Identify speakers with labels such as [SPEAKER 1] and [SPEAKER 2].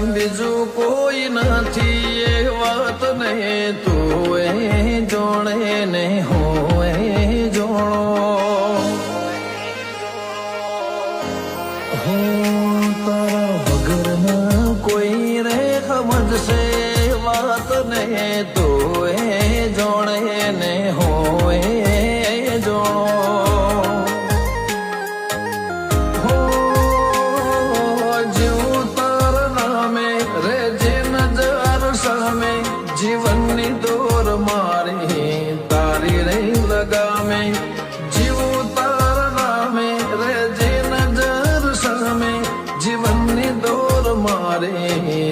[SPEAKER 1] સિવાય બીજું કોઈ નથી એ વાત ને તું એ જોણે ને હું એ જોણો હું તારા વગર ના કોઈ રે સમજશે વાત ને તું એ જોણે ને હું એ જોણો જીવનની દોર મારી તારી રહી લગામે જીવું તારા નામે રેજે નજર સામે જીવનની દોર મારી